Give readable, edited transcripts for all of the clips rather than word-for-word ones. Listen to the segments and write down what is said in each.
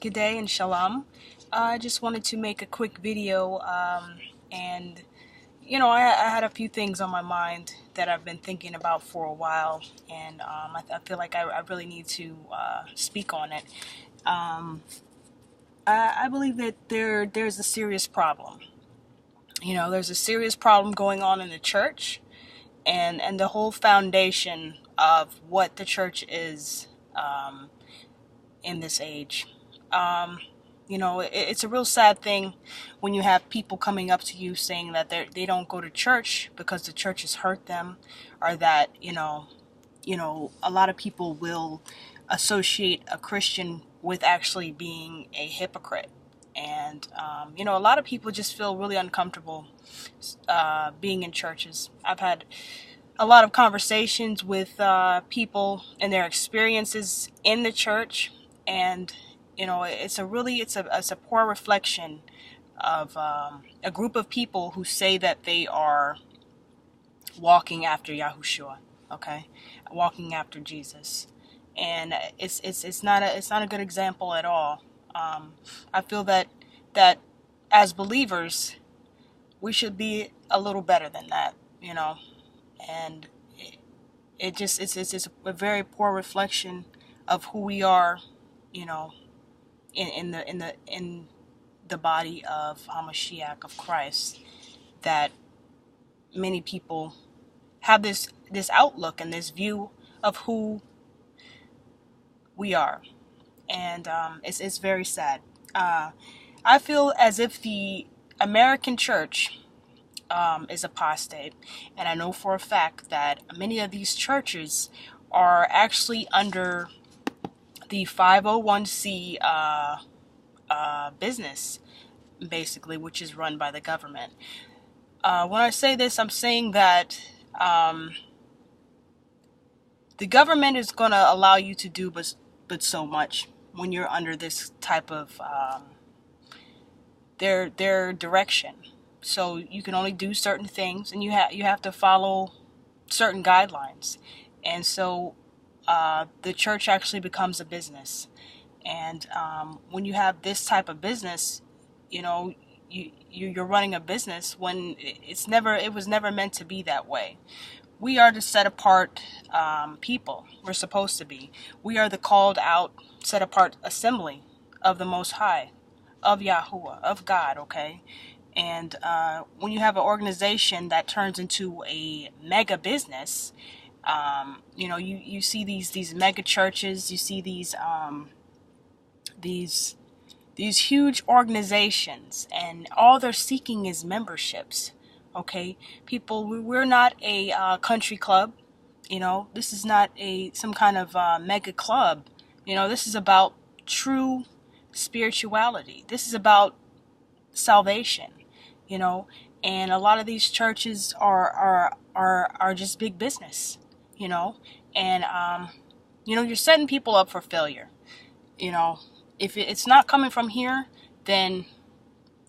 Good day and shalom. I just wanted to make a quick video, and I had a few things on my mind that I've been thinking about for a while, and I feel like I really need to speak on it. Um, I believe that there's a serious problem. There's a serious problem going on in the church, and the whole foundation of what the church is in this age. Um, it's a real sad thing when you have people coming up to you saying that they don't go to church because the church has hurt them, or that a lot of people will associate a Christian with actually being a hypocrite. And a lot of people just feel really uncomfortable being in churches. I've had a lot of conversations with people and their experiences in the church, and it's a poor reflection of a group of people who say that they are walking after Yahushua, okay, walking after Jesus, and it's not a good example at all. I feel that as believers we should be a little better than that, and it's a very poor reflection of who we are, you know, in the body of Hamashiach, of Christ, that many people have this outlook and this view of who we are, and it's very sad. I feel as if the American church is apostate, and I know for a fact that many of these churches are actually under the 501c business, basically, which is run by the government. When I say this, I'm saying that the government is going to allow you to do but so much when you're under this type of their direction. So you can only do certain things, and you have to follow certain guidelines. And so the church actually becomes a business. And when you have this type of business, you're running a business when it was never meant to be that way. We are the set apart people. We're supposed to be. We are the called out, set apart assembly of the Most High, of Yahuwah, of God. Okay. And when you have an organization that turns into a mega business, you see these mega churches, you see these huge organizations, and all they're seeking is memberships. Okay, people, we're not a country club. This is not some kind of mega club. This is about true spirituality. This is about salvation. you know, and a lot of these churches are just big business, you know, and you're setting people up for failure. If it's not coming from here, then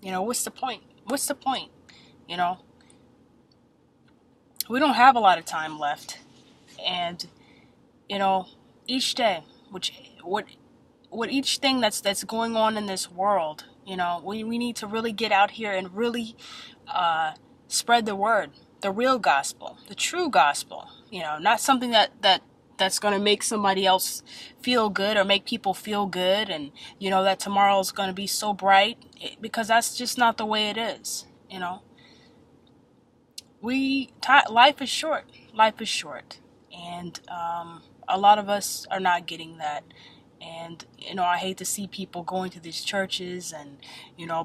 what's the point? What's the point? You know, we don't have a lot of time left, and each day, which what each thing that's going on in this world, we need to really get out here and really spread the word, the real gospel, the true gospel. Not something that's going to make somebody else feel good or make people feel good, and that tomorrow's going to be so bright, because that's just not the way it is. Life is short. Life is short, and a lot of us are not getting that. And I hate to see people going to these churches, and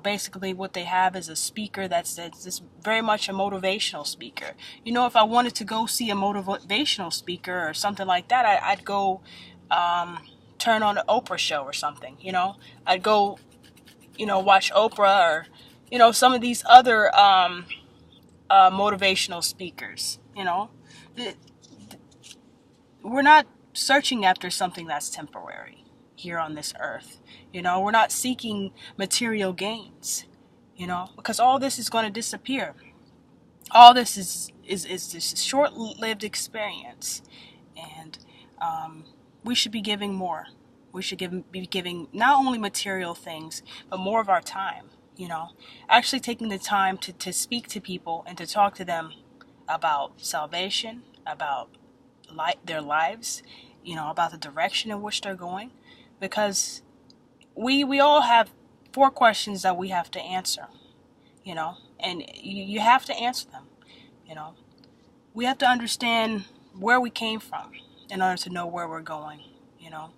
basically what they have is a speaker that's just very much a motivational speaker. If I wanted to go see a motivational speaker or something like that, I'd go turn on an Oprah show or something. I'd go watch Oprah, or some of these other motivational speakers. We're not searching after something that's temporary here on this earth. We're not seeking material gains, because all this is going to disappear. All this is just a short-lived experience, and we should be giving more. We should be giving not only material things, but more of our time, actually taking the time to speak to people and to talk to them about salvation, about their lives, about the direction in which they're going. Because we all have 4 questions that we have to answer, and you have to answer them, you know. We have to understand where we came from in order to know where we're going, you know.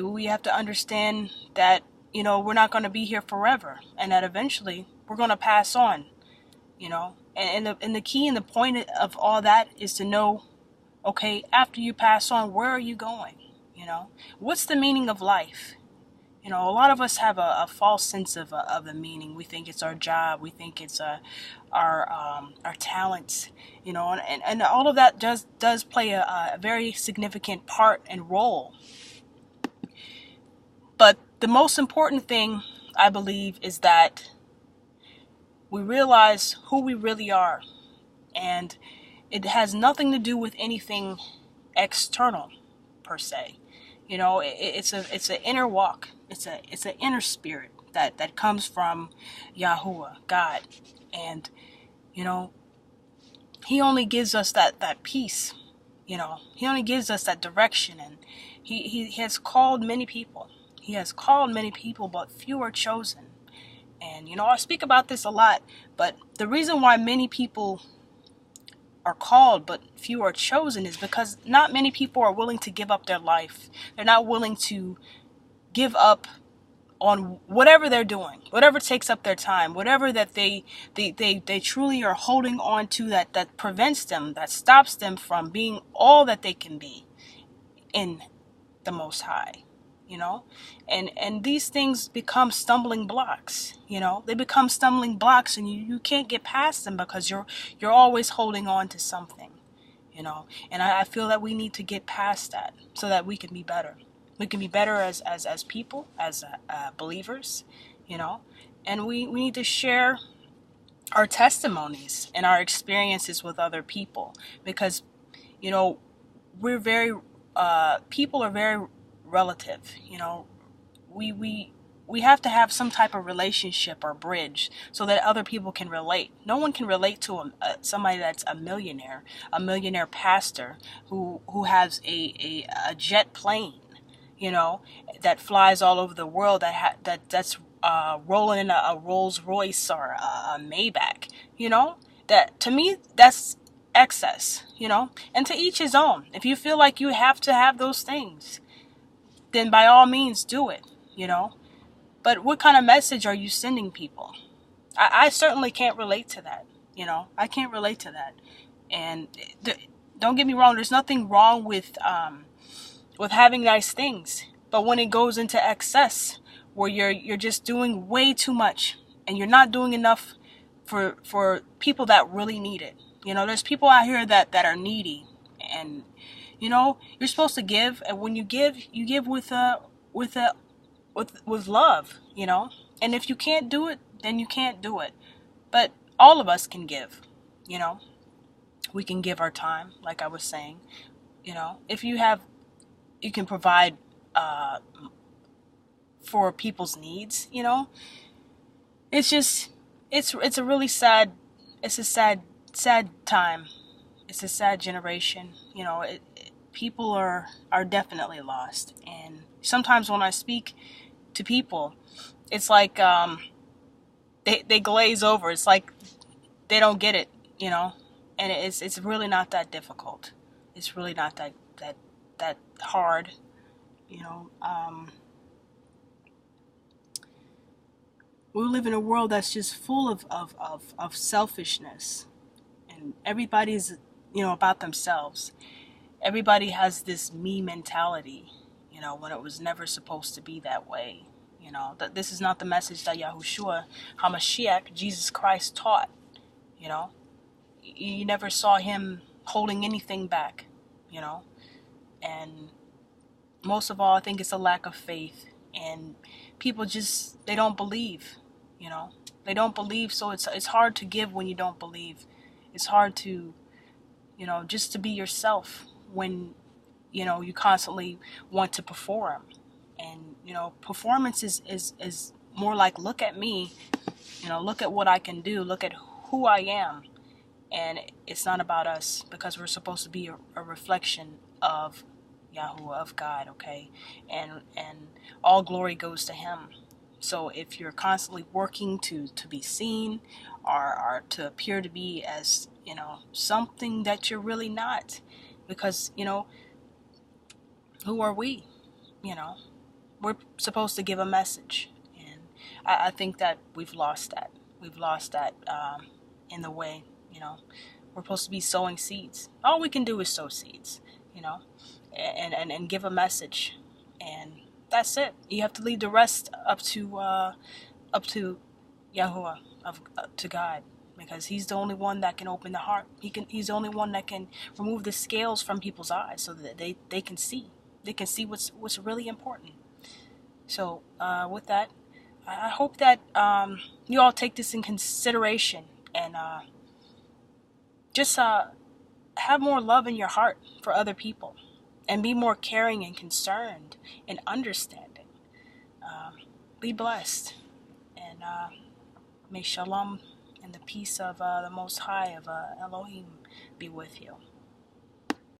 We have to understand that, we're not going to be here forever, and that eventually we're going to pass on, And the key and the point of all that is to know, okay, after you pass on, where are you going? What's the meaning of life? A lot of us have a false sense of the meaning. We think it's our job. We think it's our talents. And all of that does play a very significant part and role. But the most important thing, I believe, is that we realize who we really are, and it has nothing to do with anything external per se. It's an inner walk. It's an inner spirit that comes from Yahuwah, God, and He only gives us that peace. He only gives us that direction, and He has called many people. He has called many people, but few are chosen. And I speak about this a lot, but the reason why many people are called but few are chosen is because not many people are willing to give up their life. They're not willing to give up on whatever they're doing, whatever takes up their time, whatever that they truly are holding on to that prevents them, that stops them from being all that they can be in the Most High. And these things become stumbling blocks. They become stumbling blocks, and you can't get past them because you're always holding on to something. And I feel that we need to get past that so that we can be better. We can be better as people, as believers, and we need to share our testimonies and our experiences with other people, because we're very people are very relative. We have to have some type of relationship or bridge so that other people can relate. No one can relate to somebody that's a millionaire pastor who has a jet plane, that flies all over the world, that's rolling in a Rolls Royce or a Maybach. That, to me, that's excess. And to each his own. If you feel like you have to have those things, then by all means do it, But what kind of message are you sending people? I certainly can't relate to that, I can't relate to that. And don't get me wrong, there's nothing wrong with having nice things. But when it goes into excess, where you're just doing way too much, and you're not doing enough for people that really need it. There's people out here that are needy, and you're supposed to give, and when you give with love, And if you can't do it, then you can't do it. But all of us can give, We can give our time, like I was saying. If you can provide for people's needs, It's just it's a really sad time. It's a sad generation. People are definitely lost. And sometimes when I speak to people, it's like they glaze over. It's like they don't get it, And it's really not that difficult. It's really not that hard, We live in a world that's just full of selfishness, and everybody's about themselves. Everybody has this me mentality, when it was never supposed to be that way. That this is not the message that Yahushua, Hamashiach, Jesus Christ taught. You never saw him holding anything back, and most of all, I think it's a lack of faith, and people just, they don't believe, they don't believe. So it's hard to give when you don't believe. It's hard to, just to be yourself when, you constantly want to perform, And performance is more like, look at me, look at what I can do, look at who I am. And it's not about us, because we're supposed to be a reflection of Yahuwah, of God, okay? And all glory goes to him. So if you're constantly working to be seen, or to appear to be as something that you're really not, because who are we? We're supposed to give a message, and I think that we've lost that. We've lost that in the way. We're supposed to be sowing seeds. All we can do is sow seeds, and give a message, and that's it. You have to leave the rest up to Yahuwah, to God, because He's the only one that can open the heart. He's the only one that can remove the scales from people's eyes, so that they can see. They can see what's really important. So with that, I hope that you all take this in consideration, and just have more love in your heart for other people, and be more caring and concerned and understanding. Be blessed, and may shalom and the peace of the Most High, of Elohim, be with you.